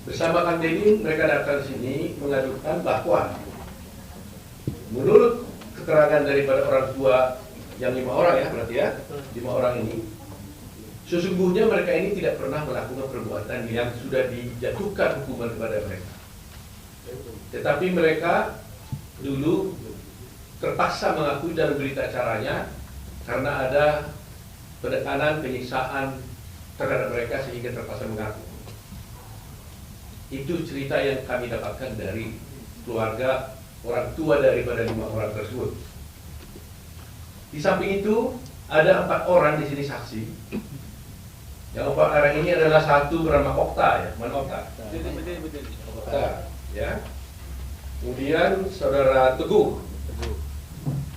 Bersama Kang Deddy mereka datang sini mengadukan bahwa menurut keterangan daripada orang tua yang 5 orang ya, berarti ya 5 orang ini, sesungguhnya mereka ini tidak pernah melakukan perbuatan yang sudah dijatuhkan hukuman kepada mereka. Tetapi mereka dulu terpaksa mengakui dan berita acaranya karena ada penekanan, penyiksaan terhadap mereka sehingga terpaksa mengaku. Itu cerita yang kami dapatkan dari keluarga orang tua daripada 5 orang tersebut. Di samping itu ada 4 orang di sini saksi. Yang 4 orang ini adalah satu bernama Okta ya, mana Okta? Okta, ya. Kemudian saudara Teguh.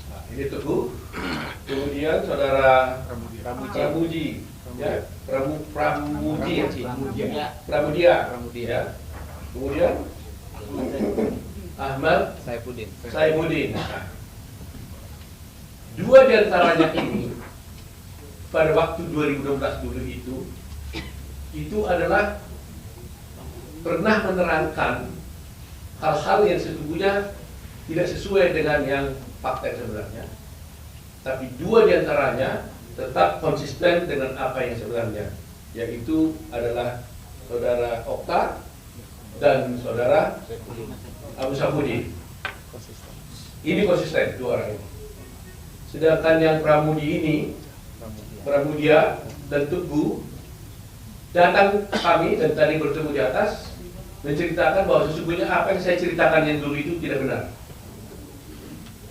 Nah, ini Teguh. Kemudian saudara Pramuji, ya. Pramudia. Ya. Kemudian Ahmad Saifuddin. Nah, 2 di antaranya ini pada waktu 2016 dulu itu adalah pernah menerangkan hal-hal yang sesungguhnya tidak sesuai dengan yang fakta sebenarnya. Tapi 2 di antaranya tetap konsisten dengan apa yang sebenarnya, yaitu adalah saudara Okta dan saudara Abu Saifuddin. Ini konsisten 2 orang ini. Sedangkan yang Pramudia dan Teguh datang kami dan tadi bertemu di atas menceritakan bahwa sesungguhnya apa yang saya ceritakan yang dulu itu tidak benar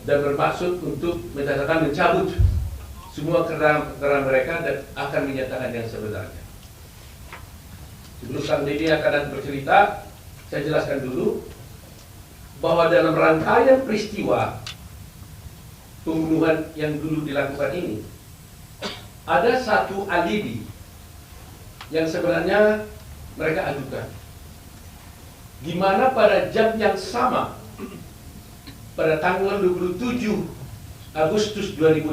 dan bermaksud untuk mencabut semua keterangan mereka dan akan menyatakan yang sebenarnya. Sebelum Kang Deddy akan bercerita, saya jelaskan dulu bahwa dalam rangkaian peristiwa pembunuhan yang dulu dilakukan ini ada satu alibi yang sebenarnya mereka ajukan, di mana pada jam yang sama pada tanggal 27 Agustus 2016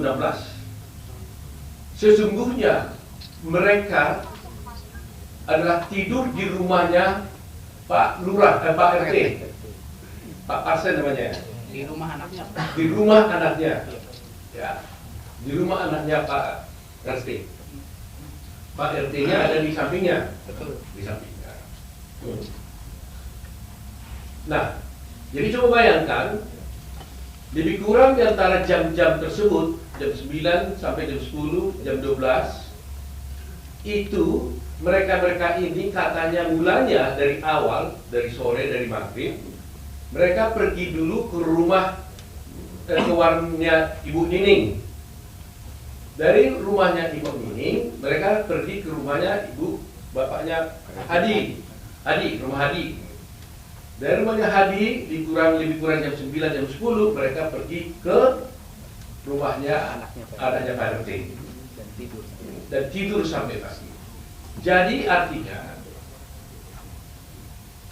sesungguhnya mereka adalah tidur di rumahnya Pak Lurah, Pak RT, Pak Parsen namanya. Di rumah anaknya. Di rumah anaknya, ya, di rumah anaknya Pak RT. Pak RT-nya ada di sampingnya, betul, di sampingnya. Nah, jadi coba bayangkan, lebih kurang di antara jam-jam tersebut, jam 9 sampai jam 10, jam 12, itu mereka-mereka ini katanya mulanya dari awal, dari sore, dari maghrib, mereka pergi dulu ke rumah, ke warungnya Ibu Nining. Dari rumahnya Ibu Nining, mereka pergi ke rumahnya bapaknya Hadi, rumah Hadi. Dari rumahnya Hadi, lebih kurang jam 9, jam 10, mereka pergi ke rumahnya anaknya Pak RT dan tidur sampai pagi. Jadi artinya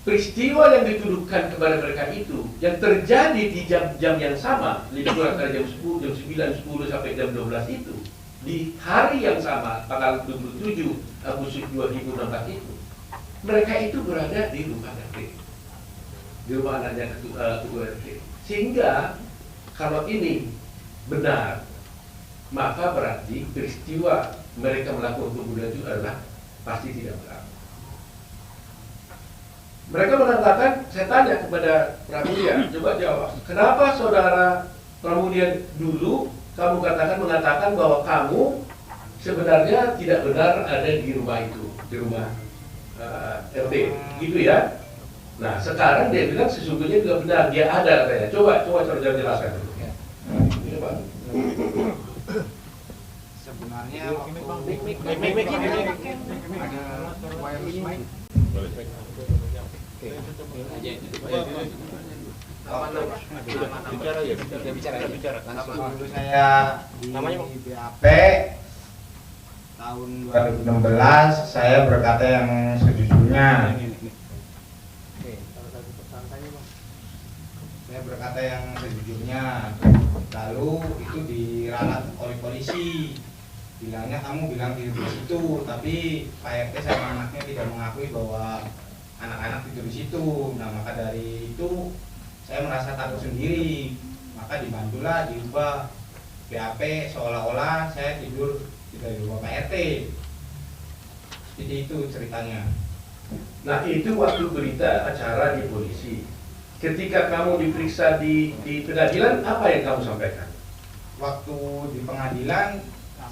peristiwa yang dituduhkan kepada mereka itu yang terjadi di jam-jam yang sama, lebih kurang antara jam 10, jam 9, 10 sampai jam 12 itu, di hari yang sama, tanggal 27 Agustus 2016 itu, mereka itu berada di rumah RT, di rumah anaknya ketua RT. Sehingga kalau ini benar, maka berarti peristiwa mereka melakukan pembunuhan itu adalah pasti tidak benar. Mereka mengatakan, saya tanya kepada Pramudia, coba jawab, kenapa saudara Pramudia dulu kamu mengatakan bahwa kamu sebenarnya tidak benar ada di rumah itu, di rumah RT, gitu ya? Nah, sekarang dia bilang sesungguhnya tidak benar, dia ada katanya. Coba jelaskan dulu. Coba. Sebenarnya bicara langsung. Dulu saya di BAP tahun 2016, saya berkata yang sejujurnya. Saya berkata yang sejujurnya. Lalu itu diralat oleh polisi. Bilangnya kamu bilang di situ, tapi Pak RT sama anaknya tidak mengakui bahwa anak-anak tidur di situ. Nah maka dari itu saya merasa takut sendiri, maka dibantulah diubah BAP seolah-olah saya tidur di rumah Pak RT. Jadi itu ceritanya. Nah itu waktu berita acara di polisi. Ketika kamu diperiksa di pengadilan, apa yang kamu sampaikan? Waktu di pengadilan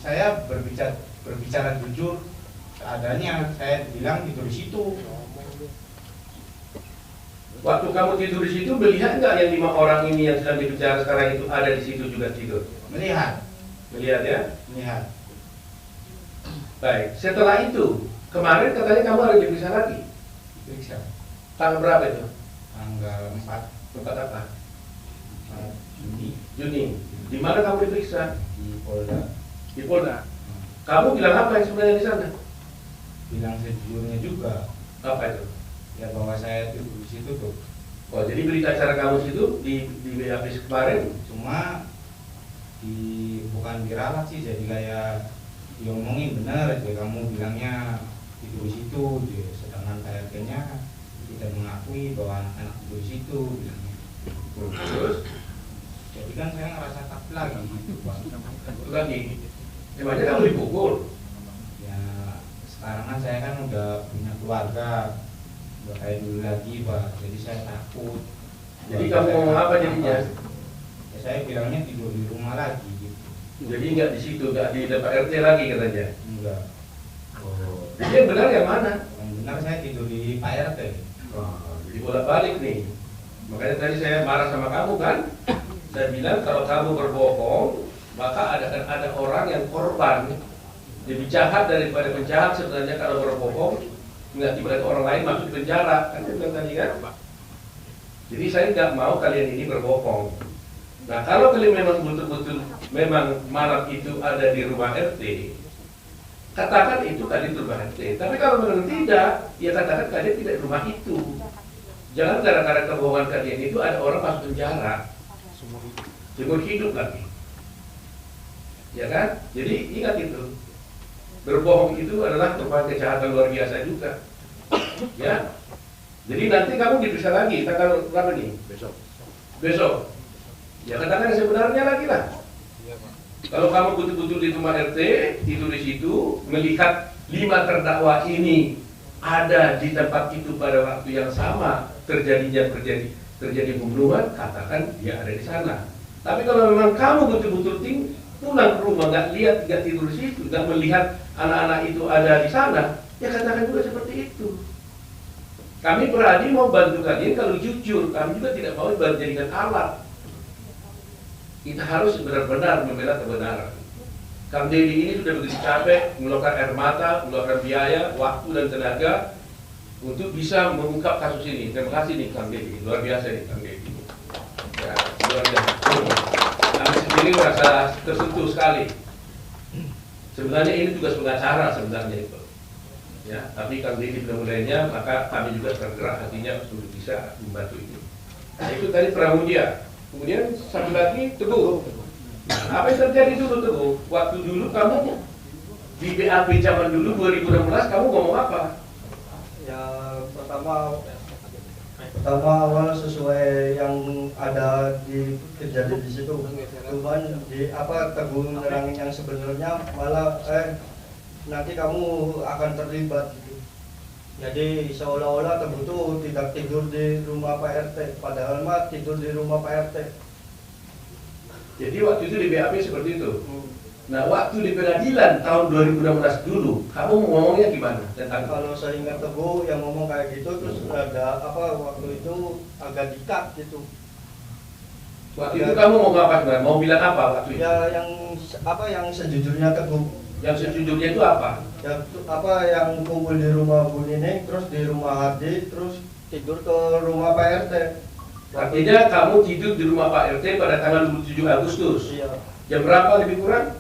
saya berbicara jujur seadanya. Saya bilang tidur di situ. Waktu kamu tidur di situ, melihat nggak yang 5 orang ini yang sedang dibicara sekarang itu ada di situ juga tidur? Melihat. Melihat ya? Melihat. Baik. Setelah itu, kemarin katanya kamu ada diperiksa lagi. Periksa. Tanggal berapa itu? Tanggal 4 Tempat apa? Juni Juni. Di mana kamu diperiksa? di Polda. Di Polda. Kamu bilang apa yang sebenarnya di sana? Bilang sejujurnya juga. Apa itu? Ya bahwa saya tidur di situ tuh. Oh, jadi berita acara kamu situ di BAP kemarin. Cuma bukan diralat sih, jadi kayak diomongin bener aja, kamu bilangnya tidur di situ, sedangkan KRT-nya tidak mengakui bahwa anak-anak tidur di situ bilangnya. Terus? Jadi kan saya ngerasa takut lagi gitu Pak. Satu lagi. Emangnya kamu dipukul? Ya sekarang kan saya kan udah punya keluarga, udah kayak dulu lagi Pak, jadi saya takut. Jadi kamu ngomong apa jadinya? Ya saya bilangnya tidur di rumah lagi gitu. Jadi nggak di situ, nggak di tempat RT lagi katanya. Enggak. Oh. Jadi yang benar yang mana? Yang benar saya tidur di Pak RT. Oh, jadi bolak-balik nih. Makanya tadi saya marah sama kamu kan? Saya bilang kalau kamu berbohong, maka ada orang yang korban. Lebih jahat daripada penjahat sebenarnya kalau berbohong, mengakibatkan orang lain masuk penjara. Kan saya bilang tadi kan? Jadi saya nggak mau kalian ini berbohong. Nah kalau kalian memang betul-betul memang malam itu ada di rumah RT, katakan itu kalian di rumah RT. Tapi kalau memang tidak, ya katakan kalian tidak di rumah itu. Jangan gara-gara kebohongan kalian itu ada orang masuk penjara, seumur hidup lagi. Ya kan? Jadi ingat itu. Berbohong itu adalah merupakan kejahatan luar biasa juga. Ya. Jadi nanti kamu diperiksa lagi tanggal berapa nih? Besok. Ya katakan yang sebenarnya lagi lah. Kalau kamu betul-betul di rumah RT, tidur di situ, melihat 5 terdakwa ini ada di tempat itu pada waktu yang sama terjadi pembunuhan, katakan dia ada di sana. Tapi kalau memang kamu betul-betul pulang ke rumah, nggak lihat, nggak tidur di situ, nggak melihat anak-anak itu ada di sana, ya katakan juga seperti itu. Kami berani mau bantu kalian kalau jujur, kami juga tidak mau dijadikan alat. Kita harus benar-benar membela kebenaran. Kang Deddy ini sudah begitu capek, mengeluarkan air mata, mengeluarkan biaya, waktu dan tenaga untuk bisa mengungkap kasus ini. Terima kasih nih Kang Deddy, luar biasa nih Kang Deddy. Ya, luar biasa. Kami sendiri merasa tersentuh sekali. Sebenarnya ini tugas pengacara sebenarnya itu. Ya, tapi Kang Deddy sudah mulainya, maka kami juga tergerak hatinya untuk bisa membantu itu. Nah, itu tadi Pramudia. Kemudian satu lagi Teguh. Nah, apa yang terjadi dulu Teguh? Waktu dulu kamu di BAP zaman dulu 2016 kamu ngomong apa? Ya pertama awal sesuai yang ada di kejadian di situ. Cuman di Teguh nerangin yang sebenarnya malah nanti kamu akan terlibat gitu. Jadi seolah-olah Teguh itu tidak tidur di rumah Pak RT, padahal mah tidur di rumah Pak RT. Jadi waktu itu di BAP seperti itu. Nah waktu di pengadilan tahun 2016 dulu, kamu ngomongnya gimana? Tentang Kalau saya ingat Teguh yang ngomong kayak gitu, terus ada waktu itu agak dikat gitu. waktu itu kamu mau apa sebenarnya? Mau bilang apa waktu itu? Ya yang sejujurnya Teguh. Yang sejujurnya itu apa? Ya yang kumpul di rumah Bu Nining, terus di rumah Hadi, terus tidur ke rumah Pak RT. Artinya kamu tidur di rumah Pak RT pada tanggal 27 Agustus. Iya. Jam berapa lebih kurang?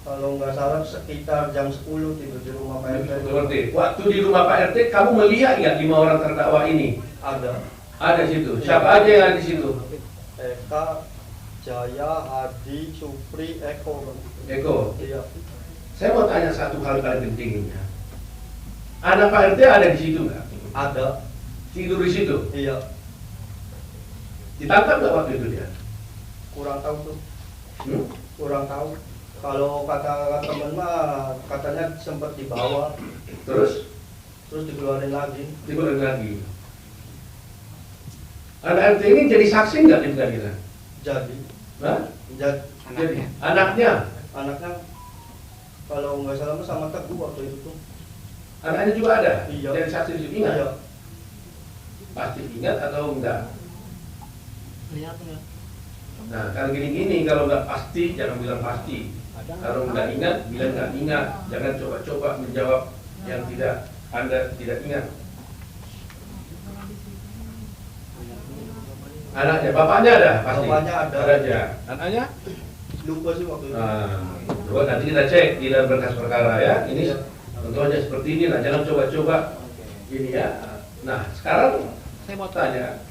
Kalau nggak salah sekitar jam 10 tidur di rumah Pak RT. Waktu di rumah Pak RT kamu melihat nggak 5 orang terdakwa ini? Ada. Ada di situ. Siapa aja yang ada di situ? Eka, Jaya, Hadi, Supri, Eko. Eko. Iya. Saya mau tanya satu hal paling pentingnya. Anak Pak RT ada di situ nggak? Ada. Tidur di situ. Iya. Ditangkap nggak waktu itu dia? Kurang tahu tuh. Hmm? Kurang tahu. Kalau kata temen mah katanya sempat dibawa, Terus dikeluarin lagi. dikeluarin lagi. Anak RT ini jadi saksi nggak di pengadilan? Jadi, Hah? Jadi Anaknya. anaknya kalau nggak salah mah sama Teguh waktu itu tuh. anaknya juga ada. Iya. Jadi saksi di situ ingat. Iya. Pasti ingat atau enggak? Lihat ya. Nah, kalau gini-gini, kalau nggak pasti, jangan bilang pasti. Kalau nggak ingat, bilang nggak ingat. Jangan coba-coba menjawab yang tidak Anda tidak ingat. Anaknya, bapaknya ada pasti. Bapaknya ada. aja. Anaknya? Lupa sih waktu itu. Nah, coba nanti kita cek di dalam berkas perkara ya. Ini tentu aja seperti ini lah. Jangan coba-coba ini ya. Nah, sekarang saya mau tanya.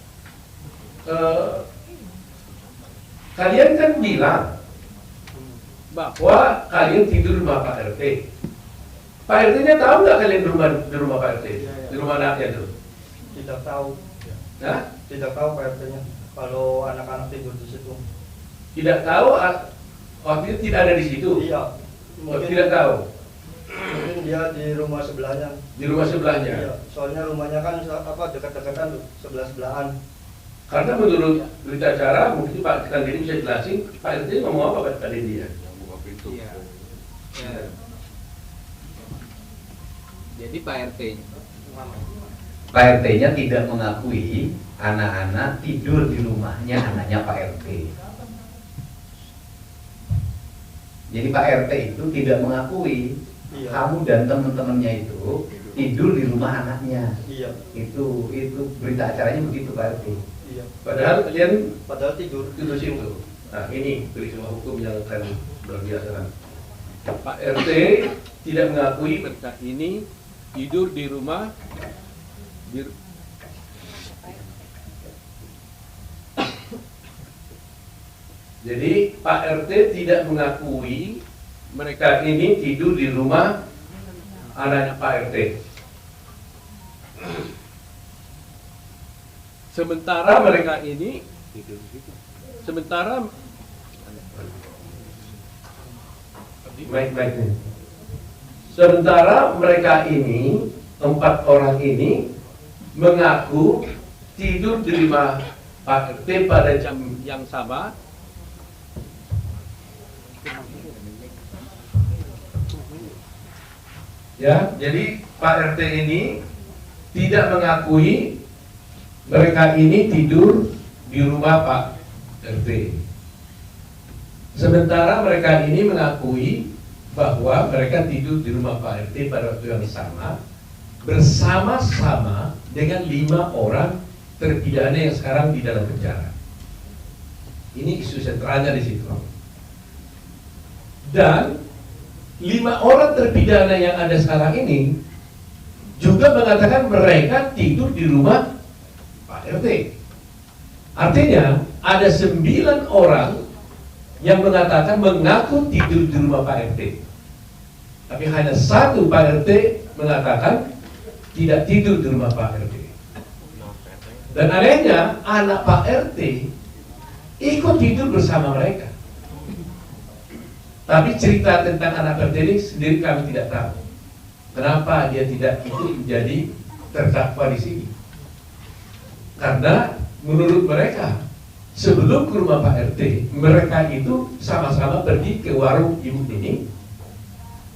Kalian kan bilang bahwa kalian tidur di rumah Pak RT. Pak RT-nya tahu nggak kalian di rumah Pak RT? Di rumah anaknya itu? Tidak tahu. Nah, Tidak tahu Pak RT-nya. Kalau anak-anak tidur di situ. tidak tahu waktu itu tidak ada di situ. Iya. Tidak tahu Mungkin dia di rumah sebelahnya. di rumah sebelahnya. Iya. Soalnya rumahnya kan dekat-dekatan tuh, sebelah-sebelahan. Karena menurut berita acara mungkin Pak Kandini bisa jelasin Pak RT ngomong apa Pak Kandini ya? Iya. Ya. Jadi Pak RT. Pak RT-nya tidak mengakui anak-anak tidur di rumahnya anaknya Pak RT. Jadi Pak RT itu tidak mengakui Iya. kamu dan teman-temannya itu tidur di rumah anaknya. Iya. Itu berita acaranya begitu Pak RT. Iya. Padahal kalian Padahal tidur. tidur situ. Nah ini peristiwa hukum yang akan luar biasa. Pak RT tidak mengakui mereka ini tidur di rumah Jadi Pak RT tidak mengakui mereka ini tidur di rumah anaknya Pak RT. Sementara mereka ini Sementara mereka ini 4 orang ini mengaku tidur di rumah Pak RT pada jam yang sama. Ya, jadi Pak RT ini tidak mengakui mereka ini tidur di rumah Pak RT. Sementara mereka ini mengakui bahwa mereka tidur di rumah Pak RT pada waktu yang sama bersama-sama dengan 5 orang terpidana yang sekarang di dalam penjara. Ini isu sentralnya di situ. Dan 5 orang terpidana yang ada sekarang ini juga mengatakan mereka tidur di rumah Pak RT. Artinya ada 9 orang yang mengatakan mengaku tidur di rumah Pak RT. Tapi hanya 1 Pak RT mengatakan tidak tidur di rumah Pak RT. Dan anehnya anak Pak RT ikut tidur bersama mereka. Tapi cerita tentang anak RT ini sendiri kami tidak tahu. Kenapa dia tidak ikut menjadi terdakwa di sini? Karena menurut mereka sebelum ke rumah Pak RT, mereka itu sama-sama pergi ke warung ibu ini,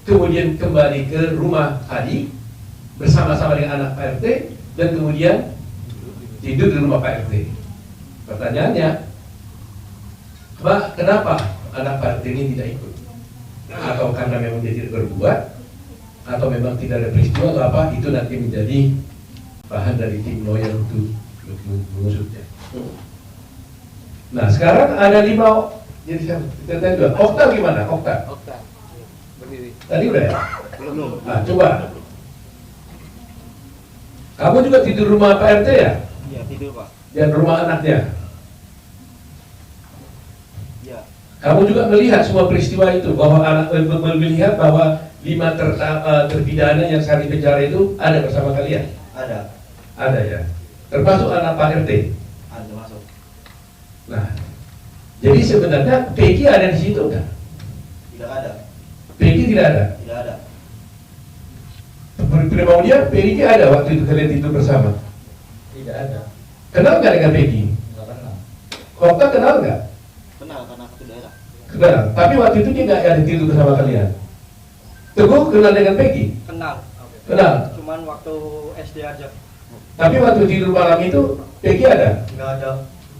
kemudian kembali ke rumah Adi bersama-sama dengan anak Pak RT, dan kemudian tidur di rumah Pak RT. Pertanyaannya, Pak, kenapa anak Pak RT ini tidak ikut? Atau karena memang dia tidak berbuat, atau memang tidak ada peristiwa atau apa, itu nanti menjadi bahan dari tim lawyer untuk mengusutnya. Nah sekarang ada 5, jadi kita tanya juga, Okta gimana? Okta? Okta. Berdiri. Tadi udah ya? Belum. Nah coba. Kamu juga tidur rumah Pak RT ya? Iya, tidur, Pak. Dan rumah anaknya? Iya. Kamu juga melihat semua peristiwa itu, bahwa melihat bahwa 5 terpidana yang saat di penjara itu ada bersama kalian? Ada. Ada ya. Termasuk anak Pak RT. Ada masuk. Nah, jadi sebenarnya Peggy ada di situ kan? Tidak ada. Peggy tidak ada. Tidak ada. Prima dia, Peggy ada waktu itu kalian tidur bersama. Tidak ada. Kenal nggak dengan Peggy? Nggak kenal. Okta kenal nggak? Kenal karena satu daerah. Kenal. Tapi waktu itu dia nggak ada tidur bersama kalian. Teguh kenal dengan Peggy? Kenal. Kenal. Cuman waktu SD aja. Tapi waktu tidur malam itu Peggy ada? Nggak ada.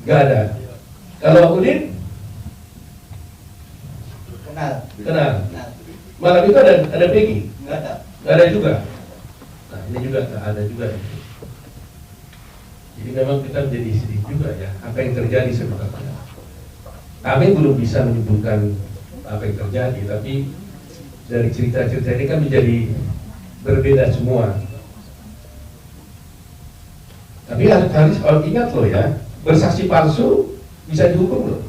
Nggak ada. Iya. Kalau Udin Kenal. kenal. Kenal. Malam itu ada Peggy? Nggak ada. Nggak ada juga. Nah ini juga nggak ada juga. Jadi memang kita menjadi sedih juga ya apa yang terjadi sebenarnya. Kami belum bisa menyebutkan apa yang terjadi, tapi dari cerita-cerita ini kan menjadi berbeda semua. Tapi harus ingat loh ya, bersaksi palsu bisa dihukum loh.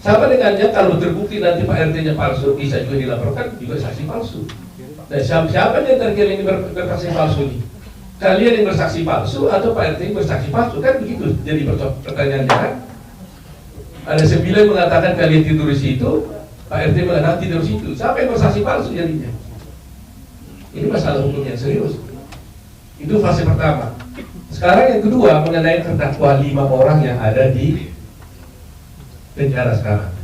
Sama dengannya kalau terbukti nanti Pak RT-nya palsu, bisa juga dilaporkan juga saksi palsu. Dan siapa yang terakhir ini bersaksi palsu ini? Kalian yang bersaksi palsu atau Pak RT yang bersaksi palsu? Kan begitu jadi pertanyaannya kan? Ada 9 mengatakan kalian tidur di situ, Pak RT mengatakan tidur di situ. Siapa yang bersaksi palsu jadinya? Ini masalah hukum yang serius. Itu fase pertama. Sekarang yang kedua mengenai terdakwa 5 orang yang ada di penjara sekarang.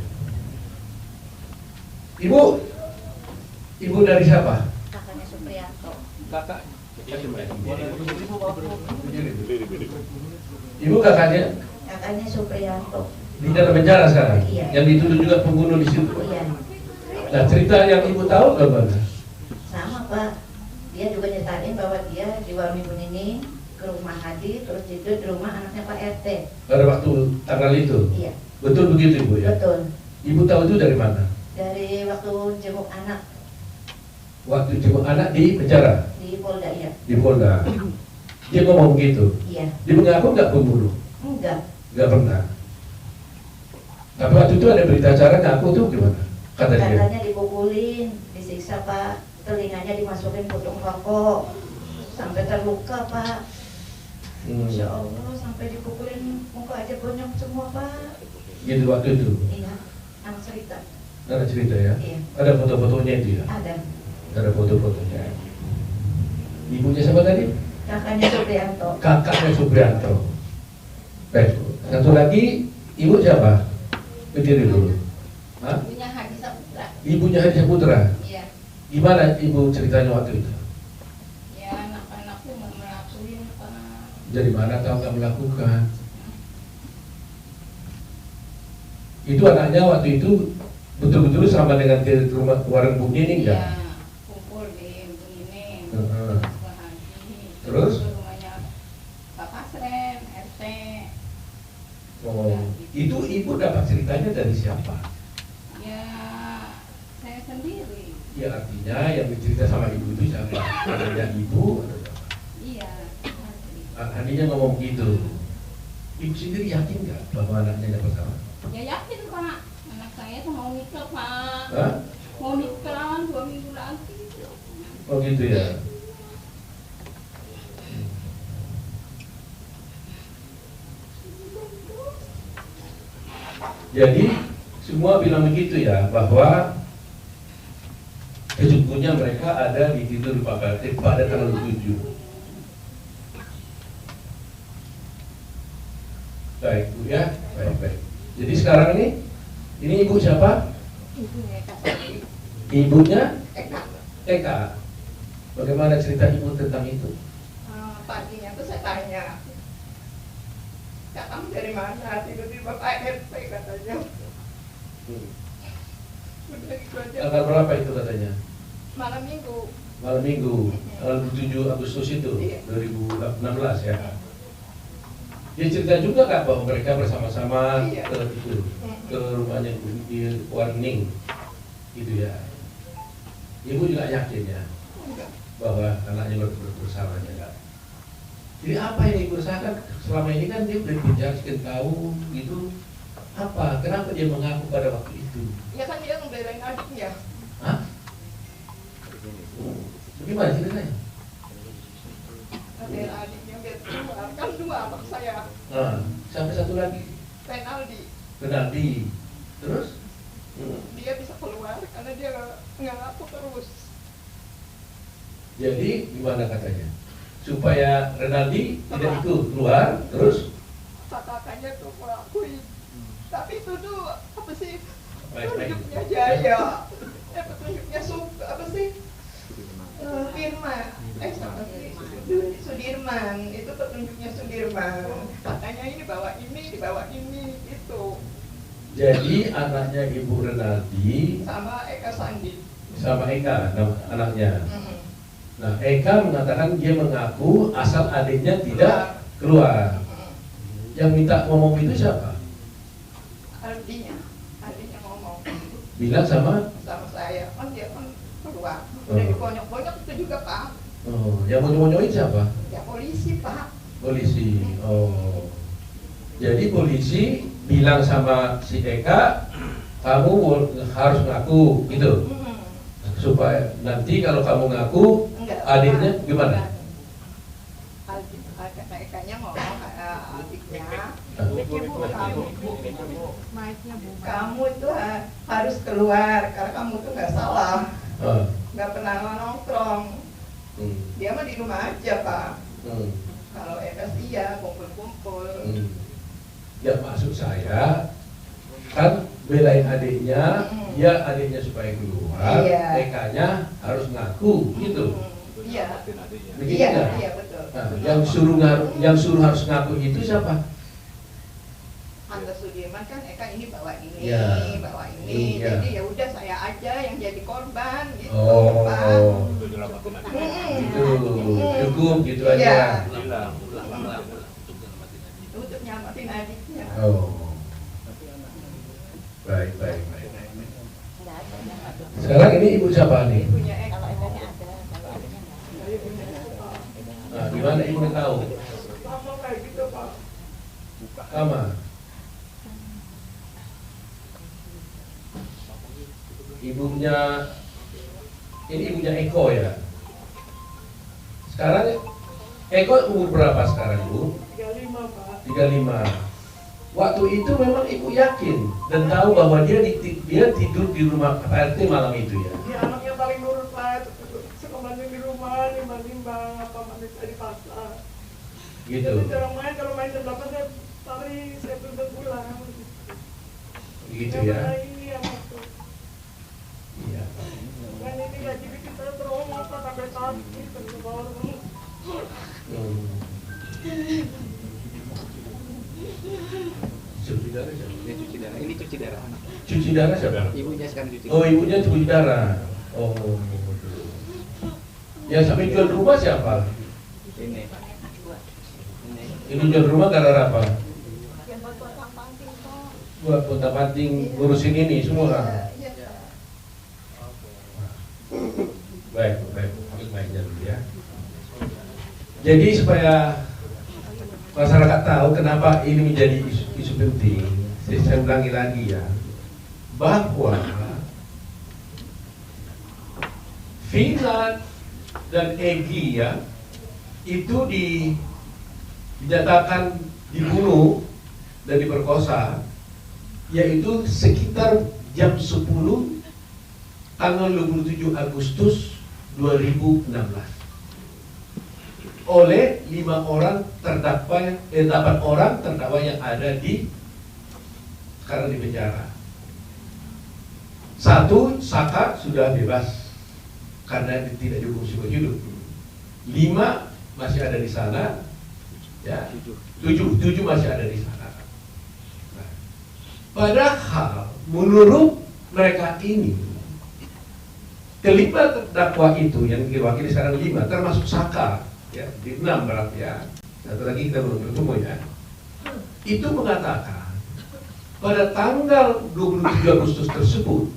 Ibu dari siapa? Kakaknya Supriyanto. Kakak. Ibu kakaknya Kakaknya Supriyanto. di dalam penjara sekarang. Iya. Yang dituduh juga pembunuh di situ. Iya. Nah cerita yang ibu tahu bagaimana? Sama Pak. Dia juga nyeritain bahwa dia di warung Ibu Nining ke rumah Hadi, terus tidur di rumah anaknya Pak RT. Pada waktu tanggal itu. Iya. Betul begitu ibu ya? Betul. Ibu tahu itu dari mana? Dari waktu jenguk anak Waktu jenguk anak di penjara, di Polda ya. di Polda. Dia ngomong begitu. Iya. Dia mengaku nggak pembunuh? Enggak. Nggak pernah. Tapi waktu itu ada berita acara ngaku tuh gimana? Kata dia. Katanya dipukulin, disiksa Pak. Telinganya dimasukin putung rokok. Sampai terluka Pak. Insya Allah sampai dipukulin muka aja bonyok semua Pak. Gitu waktu itu. Iya. Anak cerita. Ada cerita ya? Iya. Ada foto-fotonya itu ya? Ada. Ada foto-fotonya. Ibunya siapa tadi? Kakaknya Supriyanto. Kakaknya Supriyanto. Baik. Satu lagi, ibu siapa? Berdiri dulu. Hah? Punya Hadi Saputra. Ibunya Hadi Saputra. Iya. Gimana ibu ceritanya waktu itu? Ya anak-anakku mau melakuin Pak. Dari mana tahu nggak melakukan? Itu anaknya waktu itu betul-betul sama dengan ke rumah warung Bu Nining Iya. kan? Kumpul di Nining. Heeh. Ke Hadi. Terus? Ke rumahnya Pak Pasren, RT. Oh, itu ibu dapat ceritanya dari siapa? Ya saya sendiri. Ya artinya yang bercerita sama ibu itu siapa? Adanya ibu atau siapa? Iya. Hadi. Hadinya ngomong gitu. Ibu sendiri yakin nggak bahwa anaknya dapat sama? Ya yakin Pak. Anak saya tuh mau nikah Pak. Hah? Mau nikah 2 minggu lagi. Oh gitu ya. Jadi semua bilang begitu ya, bahwa sesungguhnya mereka ada di tidur di Pak RT pada tanggal 7. Baik Bu ya, baik. Jadi sekarang ini ibu siapa? Ibunya Kak Sari. Ibunya Eka. Eka. Bagaimana cerita ibu tentang itu? Paginya tuh saya tanya, Kak kamu dari mana? Tiba-tiba Pak RT katanya. Udah gitu aja. Tanggal berapa itu katanya? Malam minggu. Malam minggu, tanggal 7 Agustus itu, Iya. 2016 ya. Dia cerita juga nggak bahwa mereka bersama-sama Iya. ke rumahnya di Warning, gitu ya. Ibu juga yakin ya Enggak. bahwa anaknya bersama ya. Jadi apa yang ibu rasakan selama ini kan dia udah penjara sekian tahun gitu. Apa? Kenapa dia mengaku pada waktu itu? Ya kan dia ngebelain adiknya. Hah? Bagaimana ceritanya? Ngebela adiknya keluar. Kan 2 anak saya, Nah, sampai satu lagi, Renaldi. Renaldi. Terus? Dia bisa keluar karena dia nggak ngaku terus. Jadi gimana katanya? Supaya Renaldi tidak ikut keluar, terus? Kakaknya tuh mengakui. Tapi itu tuh apa sih? Baik-baik. Petunjuknya Jaya. Petunjuknya apa sih? Firman. Sama sih. Sudirman. Itu petunjuknya Sudirman. Katanya ini dibawa ini gitu. Jadi anaknya Ibu Renaldi Sama Eka Sandi. sama Eka, anaknya. Nah, Eka mengatakan dia mengaku asal adiknya tidak keluar. Yang minta ngomong itu siapa? Artinya ngomong Bilang sama? sama saya, kan dia kan keluar. Udah dibonyok-bonyok itu juga Pak. Oh, yang mau siapa? Ya polisi Pak. Polisi. Oh. Jadi polisi bilang sama si Eka, kamu harus ngaku gitu. Supaya nanti kalau kamu ngaku, Enggak, adiknya Pak. gimana? Ekanya ngomong adiknya, kamu itu harus keluar karena kamu tuh nggak salah, nggak pernah nongkrong. Dia mah di rumah aja Pak. Kalau Eka iya kumpul-kumpul. Ya maksud saya kan belain adiknya, ya adiknya supaya keluar, Iya. Ekanya harus ngaku gitu. Iya. Begitu Iya, nggak? iya betul. Nah, yang suruh harus ngaku itu siapa? Anda Sudirman kan Eka ini bawa ini, Iya. bawa ini. Iya. Jadi ya udah saya aja yang jadi korban gitu, Oh, Pak. itu cukup gitu Iya. aja. Itu untuk nyelamatin adiknya. Oh, baik. Sekarang ini ibu siapa nih? Ibunya Eka. Nah, gimana ibu tahu? Sama kayak gitu Pak. Sama. Ibunya, ini ibunya Eko ya. Sekarang Eko umur berapa sekarang Bu? 35 Pak. 35. Waktu itu memang ibu yakin dan tahu bahwa dia tidur di rumah Pak RT malam itu ya. Dia anaknya paling nurut Pak. Suka mandi di rumah, nimbang-nimbang, apa mandi di pasar. Gitu. Jadi jarang main, kalau main jam 8 saya lari, saya tuntut pulang. Gitu Yang ya. mana ini yang itu. Iya. Kan ini gaji kita trauma Pak, sampai sakit, sampai baru. Hmm. Cuci darah siapa? Ini cuci darah. Cuci darah siapa? Ibunya sekarang cuci. Oh, ibunya cuci darah. Oh. Yang sampai jual rumah siapa? Ini. Ini jual rumah gara-gara apa? Yang buat panting Pak. Buat kota-panting ngurusin ini semua. Iya Pak. Baik. Baiknya dulu ya. Jadi supaya masyarakat tahu kenapa ini menjadi isu penting, saya ulangi lagi ya, bahwa Vina dan Egy ya itu dinyatakan dibunuh dan diperkosa, yaitu sekitar jam 10 tanggal 27 Agustus 2016 oleh 5 orang terdakwa, 8 orang terdakwa yang ada sekarang di penjara. 1 Saka sudah bebas karena tidak dihukum seumur hidup. 5 masih ada di sana, ya. 7 masih ada di sana. Nah, padahal menurut mereka ini kelima terdakwa itu yang diwakili sekarang 5 termasuk Saka. Ya, di 6 berarti ya. Satu lagi kita belum ketemu ya. Itu mengatakan pada tanggal 27 Agustus tersebut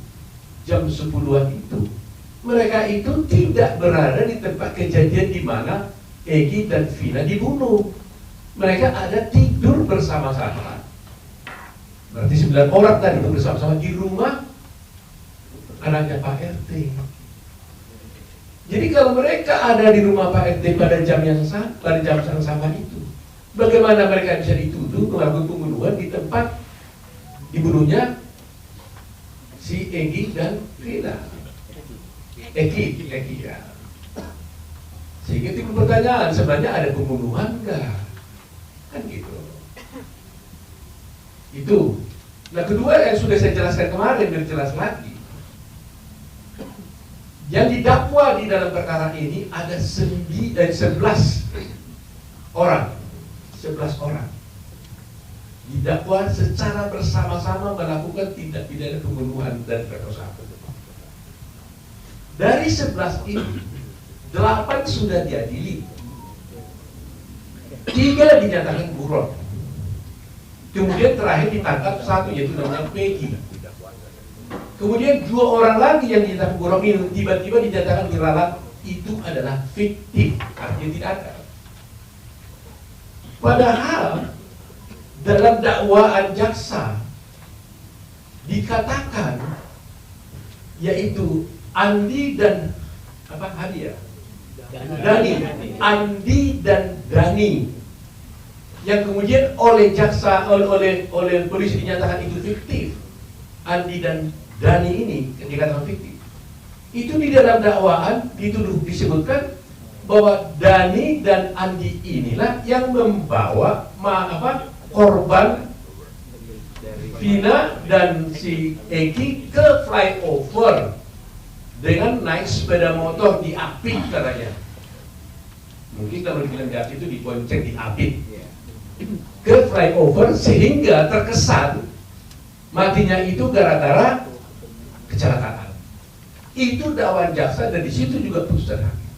jam 10-an itu mereka itu tidak berada di tempat kejadian di mana Egy dan Vina dibunuh. Mereka ada tidur bersama-sama. Berarti 9 orang tadi itu bersama-sama di rumah anaknya Pak RT. Jadi kalau mereka ada di rumah Pak RT pada jam yang sama itu, Bagaimana mereka bisa dituduh melakukan pembunuhan di tempat dibunuhnya si Egi dan Vina? Eki ya. Sehingga timbul pertanyaan, sebenarnya ada pembunuhan enggak? Kan gitu. Itu. Nah, kedua yang sudah saya jelaskan kemarin, biar jelas lagi. Yang didakwa di dalam perkara ini ada 11 orang. 11 orang. Didakwa secara bersama-sama melakukan tindak pidana pembunuhan dan perkosaan. Dari 11 ini, 8 sudah diadili, 3 dinyatakan buron. Kemudian terakhir ditangkap 1, yaitu namanya Peggy. Kemudian 2 orang lagi yang dinyatakan buron ini tiba-tiba dinyatakan diralat, itu adalah fiktif, artinya tidak ada. Padahal dalam dakwaan jaksa dikatakan, yaitu Andi dan Dani, Andi dan Dani, yang kemudian oleh jaksa oleh polisi dinyatakan itu fiktif. Andi dan Dani ini dikatakan fiktif. Itu di dalam dakwaan disebutkan bahwa Dani dan Andi inilah yang membawa korban Vina dan si Eki ke flyover dengan naik sepeda motor di Apit katanya. Mungkin kalau dibilang di Apit itu dibonceng di Apit ke flyover, sehingga terkesan matinya itu gara-gara kecelakaan. Itu dakwaan jaksa dan di situ juga putusan hakim.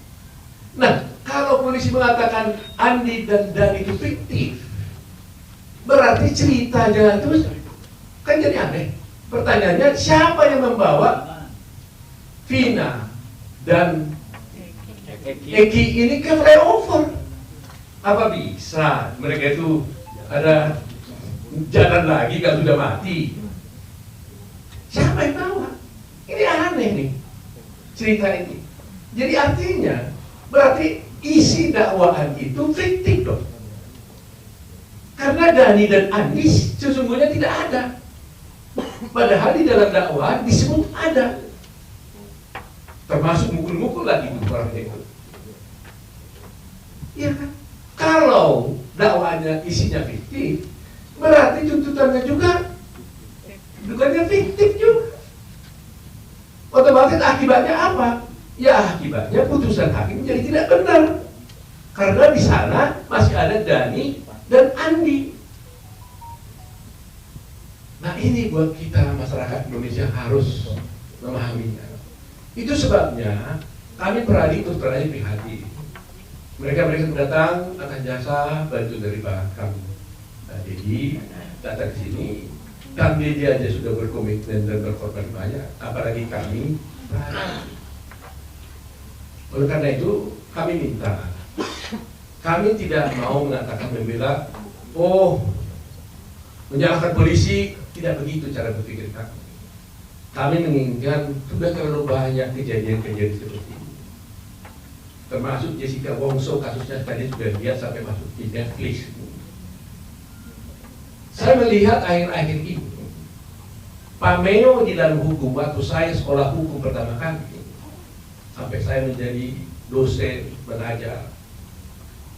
Nah, kalau polisi mengatakan Andi dan Dani itu fiktif, berarti ceritanya itu kan jadi aneh. Pertanyaannya, siapa yang membawa Vina dan Eki ini ke flyover? Apa bisa mereka itu ada jalan lagi kalau sudah mati? Siapa yang bawa? Ini aneh nih cerita ini. Jadi artinya berarti isi dakwaan itu fiktif dong. Karena Dani dan Andi sesungguhnya tidak ada. Padahal di dalam dakwaan disebut ada. Termasuk mukul-mukul lagi itu orang itu. Iya kan? Kalau dakwaannya isinya fiktif, berarti tuntutannya juga bukannya fiktif juga. Otomatis akibatnya apa? Ya akibatnya putusan hakim jadi tidak benar. Karena di sana masih ada Dani dan Andi. Nah, ini buat kita masyarakat Indonesia harus memahaminya. Itu sebabnya kami peradi terus terang prihatin. Mereka datang akan jasa bantu dari kami. Nah, jadi datang ke sini, kami dia aja sudah berkomitmen dan berkorban banyak, apalagi kami. Oleh karena itu kami minta, kami tidak mau mengatakan membela, menyalahkan polisi, tidak begitu cara berpikir kami. Kami menginginkan sudah terlalu banyak kejadian-kejadian seperti ini. Termasuk Jessica Wongso, kasusnya tadi sudah lihat sampai masuk di Netflix. Saya melihat akhir-akhir ini pameo di dalam hukum waktu saya sekolah hukum pertama kali, sampai saya menjadi dosen belajar,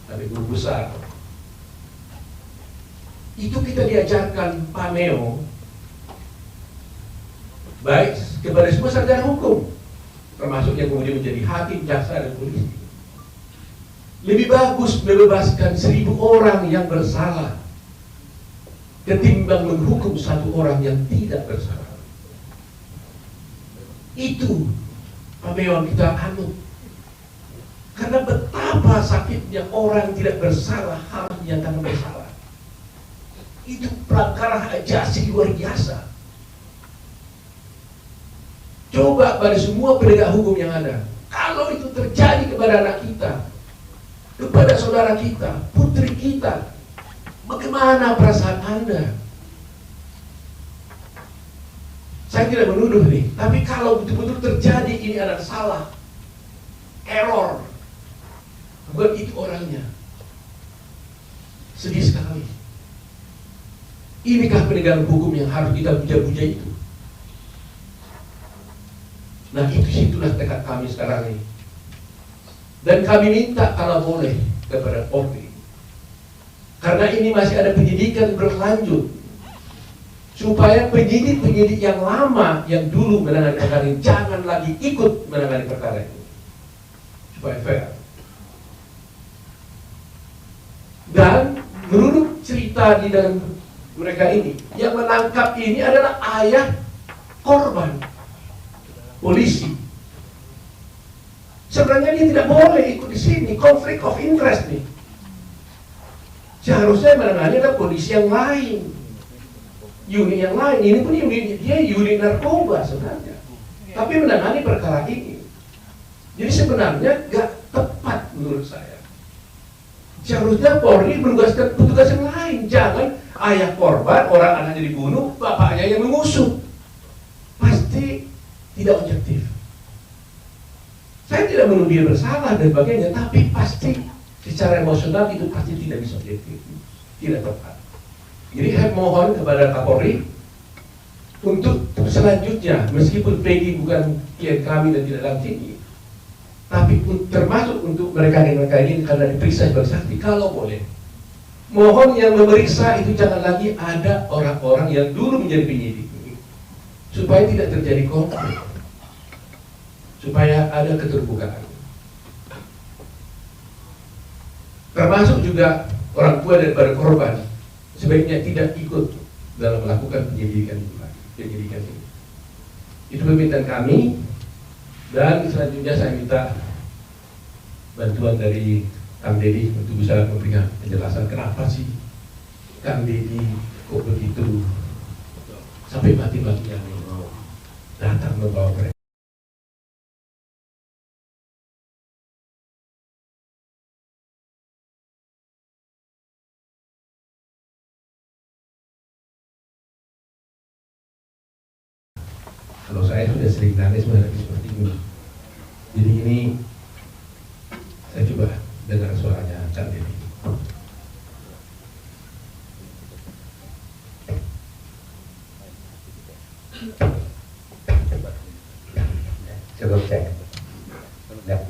sampai guru besar. Itu kita diajarkan pameo baik kepada semua sarjana hukum, termasuk yang kemudian menjadi hakim, jaksa, dan polisi. Lebih bagus membebaskan 1000 orang yang bersalah ketimbang menghukum 1 orang yang tidak bersalah. Itu pameo kita anut. Karena betapa sakitnya orang tidak bersalah hal yang karena bersalah. Itu pelanggaran ajasi luar biasa. Coba pada semua penegak hukum yang ada, kalau itu terjadi kepada anak kita, kepada saudara kita, putri kita, bagaimana perasaan Anda? Saya tidak menuduh nih, tapi kalau betul-betul terjadi ini adalah salah, error, bukan itu orangnya. Sedih sekali. Inikah penegakan hukum yang harus kita puja-puja itu? Nah, situlah tekad kami sekarang ini. Dan kami minta kalau boleh kepada Polri, karena ini masih ada penyidikan berlanjut, supaya penyidik-penyidik yang lama yang dulu menangani perkara ini jangan lagi ikut menangani perkara itu, supaya fair. Dan menurut cerita di dalam mereka ini, yang menangkap ini adalah ayah korban, polisi. Sebenarnya dia tidak boleh ikut di sini, konflik of interest nih. Seharusnya menangani adalah polisi yang lain, unit yang lain. Ini pun unit narkoba sebenarnya, tapi menangani perkara ini. Jadi sebenarnya gak tepat menurut saya. Seharusnya Polri menugaskan petugas yang lain. Jangan ayah korban, orang anaknya dibunuh, bapaknya yang mengusut. Pasti tidak objektif. Saya tidak menuduh dia bersalah dan sebagainya, tapi pasti secara emosional itu pasti tidak bisa objektif, tidak tepat. Jadi saya mohon kepada Kapolri untuk selanjutnya, meskipun Peggy bukan klien kami dan tidak dalam sini, tapi termasuk untuk mereka ini karena diperiksa sebagai saksi, kalau boleh, mohon yang memeriksa itu jangan lagi ada orang-orang yang dulu menjadi penyidik, supaya tidak terjadi konflik, supaya ada keterbukaan. Termasuk juga orang tua daripada korban sebaiknya tidak ikut dalam melakukan penyidikan ini. Itu permintaan kami. Dan selanjutnya saya minta bantuan dari Kang Deddy untuk bisa memberikan penjelasan kenapa sih Kang Deddy kok begitu sampai mati-matian mau datang membawa mereka. Kalau saya sudah sering nangis menghadapi seperti ini. Jadi ini saya coba dengar suaranya Kang Deddy. Cukup cek. Ya.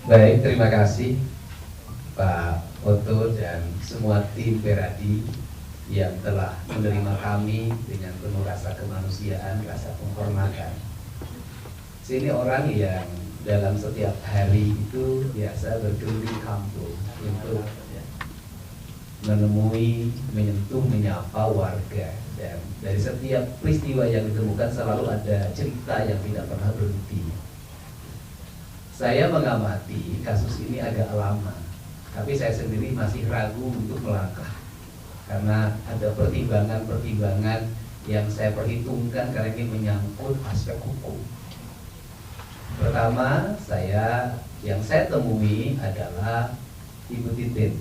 Baik, terima kasih Pak Oto dan semua tim Peradi yang telah menerima kami dengan penuh rasa kemanusiaan, rasa penghormatan. Sini orang yang dalam setiap hari itu biasa berkeliling kampung untuk menemui, menyentuh, menyapa warga, dan dari setiap peristiwa yang ditemukan selalu ada cerita yang tidak pernah berhenti. Saya mengamati kasus ini agak lama, tapi saya sendiri masih ragu untuk melangkah karena ada pertimbangan-pertimbangan yang saya perhitungkan karena ini menyangkut aspek hukum. Pertama, yang saya temui adalah Ibu Titin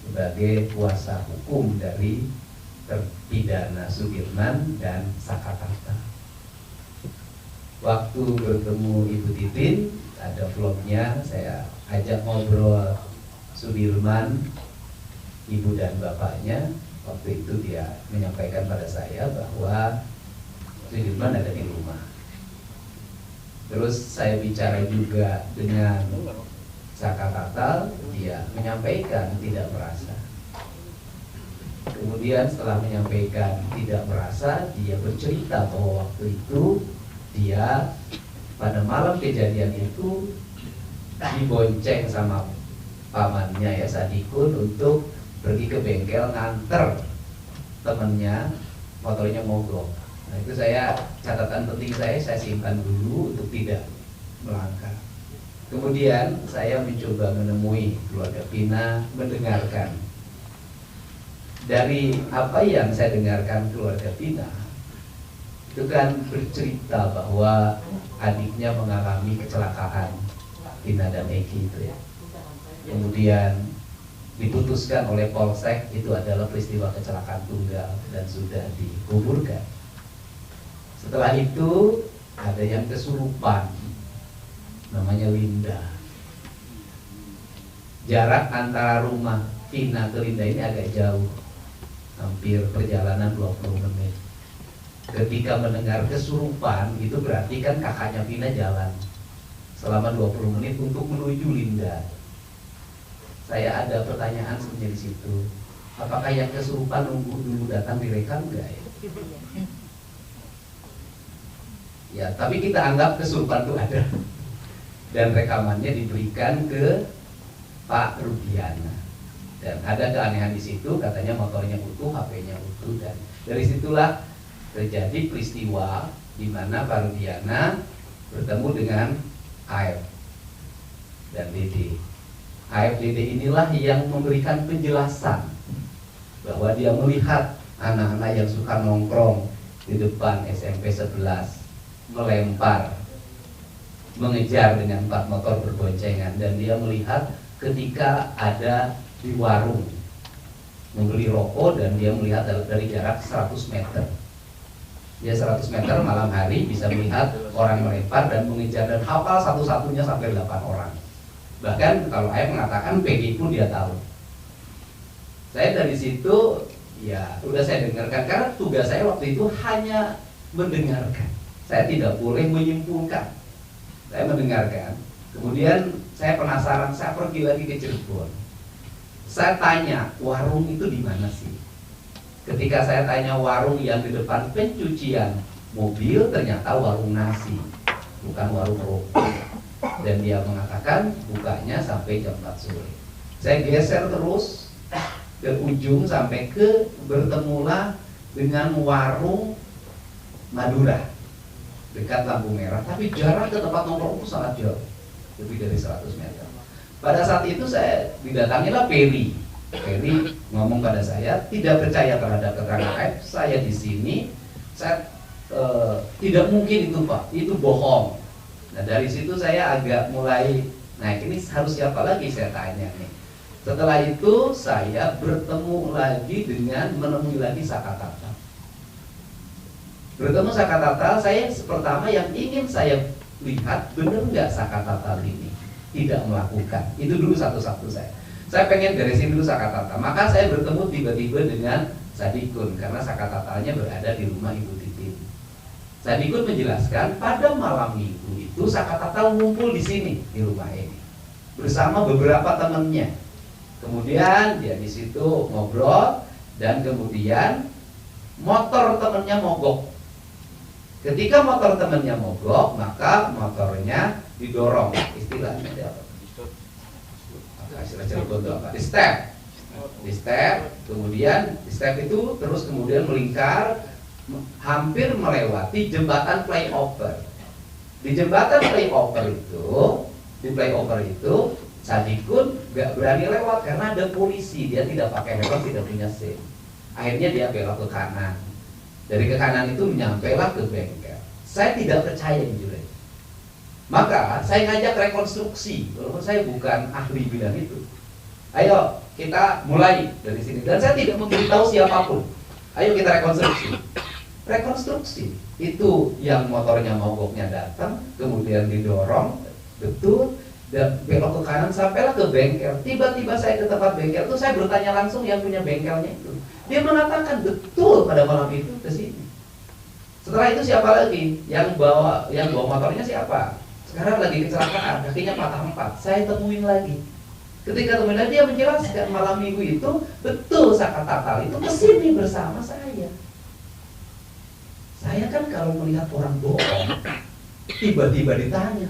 sebagai kuasa hukum dari terpidana Sudirman dan Sakatarta. Waktu bertemu Ibu Titin, ada vlognya, saya ajak ngobrol Sudirman, ibu dan bapaknya. Waktu itu dia menyampaikan pada saya bahwa Sudirman ada di rumah. Terus saya bicara juga dengan Sakatarta, dia menyampaikan tidak merasa. Kemudian setelah menyampaikan tidak merasa, dia bercerita bahwa waktu itu dia pada malam kejadian itu dibonceng sama pamannya ya Sadikun untuk pergi ke bengkel nganter temennya, motornya mogok. Nah itu catatan penting saya simpan dulu untuk tidak melangkah. Kemudian saya mencoba menemui keluarga Pina, mendengarkan. Dari apa yang saya dengarkan keluarga Pina, itu kan bercerita bahwa adiknya mengalami kecelakaan, Pina dan Eki itu ya. Kemudian diputuskan oleh Polsek itu adalah peristiwa kecelakaan tunggal dan sudah dikuburkan. Setelah itu ada yang kesurupan namanya Linda. Jarak antara rumah Vina ke Linda ini agak jauh, hampir perjalanan 20 menit. Ketika mendengar kesurupan, itu berarti kan kakaknya Vina jalan selama 20 menit untuk menuju Linda. Saya ada pertanyaan sebenarnya di situ. Apakah yang kesurupan nunggu dulu datang direkam enggak ya? Ya, tapi kita anggap kesurupan itu ada. Dan rekamannya diberikan ke Pak Rudiana. Dan ada keanehan di situ, katanya motornya utuh, HP-nya utuh, dan dari situlah terjadi peristiwa di mana Pak Rudiana bertemu dengan AF dan Dede. AF Dede inilah yang memberikan penjelasan bahwa dia melihat anak-anak yang suka nongkrong di depan SMP 11 melempar, mengejar dengan 4 motor berboncengan, dan dia melihat ketika ada di warung membeli rokok dan dia melihat dari jarak 100 meter. Dia 100 meter malam hari bisa melihat orang melempar dan mengejar, dan hafal satu-satunya sampai 8 orang. Bahkan kalau saya mengatakan PG pun dia tahu. Saya dari situ ya udah saya dengarkan, karena tugas saya waktu itu hanya mendengarkan. Saya tidak boleh menyimpulkan. Saya mendengarkan. Kemudian saya penasaran, saya pergi lagi ke Cirebon. Saya tanya, warung itu di mana sih? Ketika saya tanya warung yang di depan pencucian mobil, ternyata warung nasi, bukan warung rokok. Dan dia mengatakan bukanya sampai jam 4 sore. Saya geser terus ke ujung sampai ke bertemulah dengan warung Madura dekat lampu merah, tapi jarak ke tempat nongkrong itu sangat jauh, lebih dari 100 meter. Pada saat itu saya didatangilah Peri. Peri ngomong pada saya, tidak percaya terhadap keterangan AF, saya di sini, saya tidak mungkin itu Pak, itu bohong. Nah dari situ saya agak mulai, nah ini harus siapa lagi saya tanya nih. Setelah itu saya bertemu lagi dengan menemui lagi Sakatata. Bertemu Sakatata, saya pertama yang ingin saya lihat benar nggak Sakatata ini tidak melakukan. Itu dulu satu-satu saya. Saya pengen beresin dulu Sakatata. Maka saya bertemu tiba-tiba dengan Sadikun karena Sakatatanya berada di rumah Ibu Titin. Sadikun menjelaskan pada malam minggu itu Sakatata ngumpul di sini di rumah ini bersama beberapa temannya. Kemudian dia di situ ngobrol dan kemudian motor temannya mogok. Ketika motor temannya mogok, maka motornya didorong, istilahnya apa? Di step, kemudian di step itu terus kemudian melingkar, hampir melewati jembatan flyover. Di jembatan flyover itu, Sadikun gak berani lewat karena ada polisi, dia tidak pakai helm, tidak punya SIM. Akhirnya dia belok ke kanan. Dari ke kanan itu menyampailah ke bengkel. Saya tidak percaya jujur. Maka saya ngajak rekonstruksi, walaupun saya bukan ahli bidang itu. Ayo kita mulai dari sini. Dan saya tidak memberitahu siapapun. Ayo kita rekonstruksi. Rekonstruksi itu yang motornya mogoknya datang, kemudian didorong, betul, dan belok ke kanan sampailah ke bengkel. Tiba-tiba saya ke tempat bengkel itu, saya bertanya langsung yang punya bengkelnya itu. Dia mengatakan betul pada malam itu ke sini. Setelah itu siapa lagi? Yang bawa motornya siapa? Sekarang lagi kecelakaan, kakinya patah 4. Saya temuin lagi. Ketika temuin lagi dia menjelaskan malam minggu itu betul Sakatata itu kesini bersama saya. Saya kan kalau melihat orang bohong, tiba-tiba ditanya,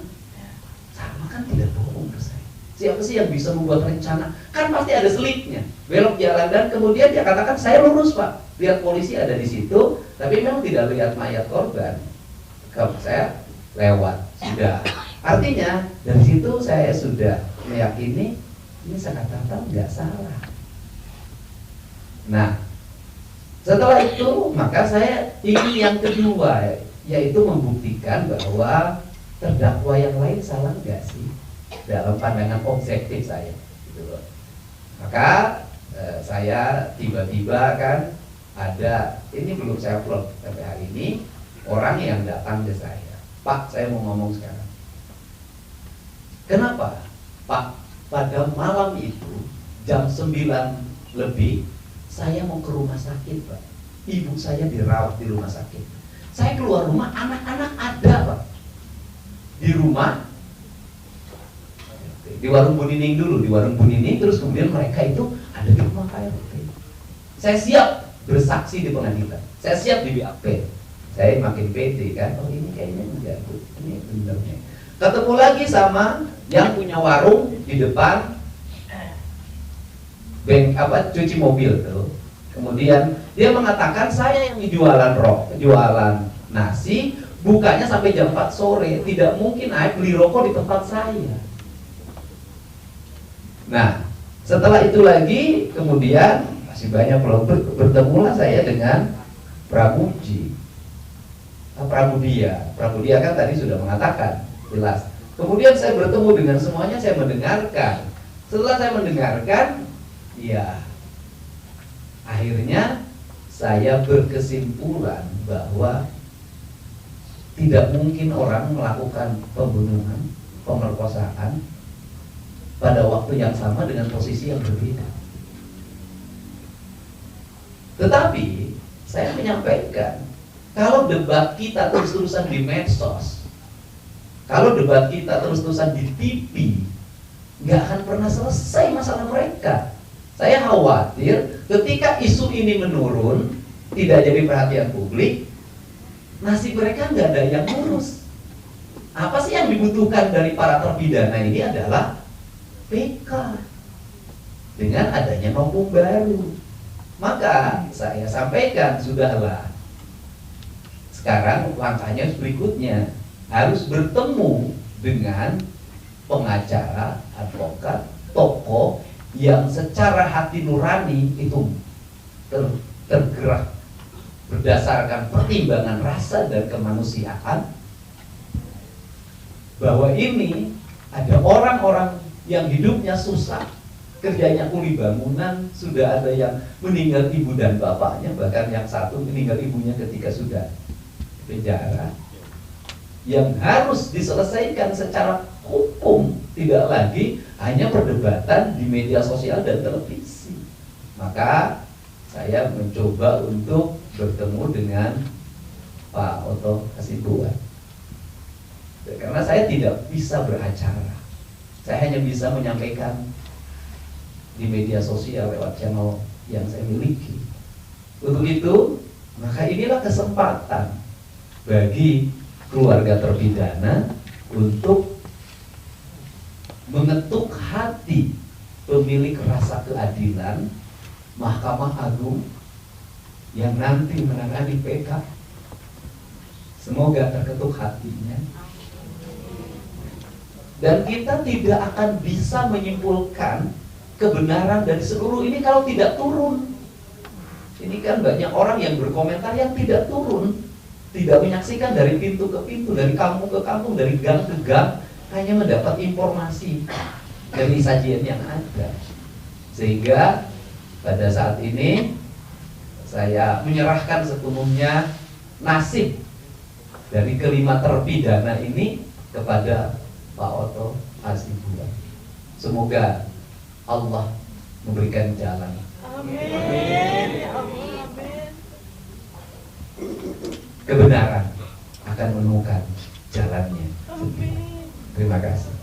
sama kan tidak bohong ke saya. Siapa sih yang bisa membuat rencana? Kan pasti ada selipnya. Belok jalan dan kemudian dia katakan saya lurus Pak. Lihat polisi ada di situ, tapi memang tidak lihat mayat korban. Kalau saya lewat sudah. Artinya dari situ saya sudah meyakini ini Sakatata nggak salah. Nah, setelah itu maka saya ingin yang kedua, yaitu membuktikan bahwa terdakwa yang lain salah nggak sih dalam pandangan objektif saya. Gitu loh. Maka saya tiba-tiba kan ada, ini belum saya upload sampai hari ini, orang yang datang ke saya, Pak saya mau ngomong sekarang. Kenapa? Pak, pada malam itu jam 9 lebih saya mau ke rumah sakit, Pak. Ibu saya dirawat di rumah sakit. Saya keluar rumah, anak-anak ada, Pak. Di rumah, di warung Bu Nining dulu, di warung Bu Nining, terus kemudian mereka itu ada di rumah Pak RT. Saya siap bersaksi di pengadilan, saya siap di BAP. Saya makin pede kan, oh ini kayaknya enggak, Bu, ini benernya. Ketemu lagi sama yang punya warung di depan cuci mobil tuh. Kemudian dia mengatakan saya yang jualan jualan nasi, bukanya sampai jam 4 sore, tidak mungkin beli rokok di tempat saya. Nah, setelah itu lagi kemudian masih banyak bertemulah saya dengan Pramudia kan tadi sudah mengatakan jelas. Kemudian saya bertemu dengan semuanya, saya mendengarkan. Setelah saya mendengarkan, ya akhirnya saya berkesimpulan bahwa tidak mungkin orang melakukan pembunuhan, pemerkosaan pada waktu yang sama dengan posisi yang berbeda. Tetapi saya menyampaikan, kalau debat kita terus-terusan di medsos, kalau debat kita terus-terusan di TV, nggak akan pernah selesai masalah mereka. Saya khawatir ketika isu ini menurun, tidak jadi perhatian publik, nasib mereka nggak ada yang ngurus. Apa sih yang dibutuhkan dari para terpidana ini adalah PK dengan adanya novum baru. Maka saya sampaikan, sudahlah, sekarang langkahnya berikutnya harus bertemu dengan pengacara, advokat, tokoh yang secara hati nurani itu tergerak berdasarkan pertimbangan rasa dan kemanusiaan, bahwa ini ada orang-orang yang hidupnya susah, kerjanya kuli bangunan, sudah ada yang meninggal ibu dan bapaknya, bahkan yang satu meninggal ibunya ketika sudah penjara, yang harus diselesaikan secara hukum, tidak lagi hanya perdebatan di media sosial dan televisi. Maka saya mencoba untuk bertemu dengan Pak Oto Hasibuan, karena saya tidak bisa beracara, saya hanya bisa menyampaikan di media sosial lewat channel yang saya miliki. Untuk itu, maka inilah kesempatan bagi keluarga terpidana untuk mengetuk hati pemilik rasa keadilan, Mahkamah Agung yang nanti menangani PK. Semoga terketuk hatinya. Dan kita tidak akan bisa menyimpulkan kebenaran dari seluruh ini kalau tidak turun. Ini kan banyak orang yang berkomentar yang tidak turun, tidak menyaksikan dari pintu ke pintu, dari kampung ke kampung, dari gang ke gang, hanya mendapat informasi dari sajian yang ada. Sehingga pada saat ini saya menyerahkan sepenuhnya nasib dari kelima terpidana ini kepada Pak Oto Hasibuan. Semoga Allah memberikan jalan. Amin. Kebenaran akan menemukan jalannya. Terima kasih.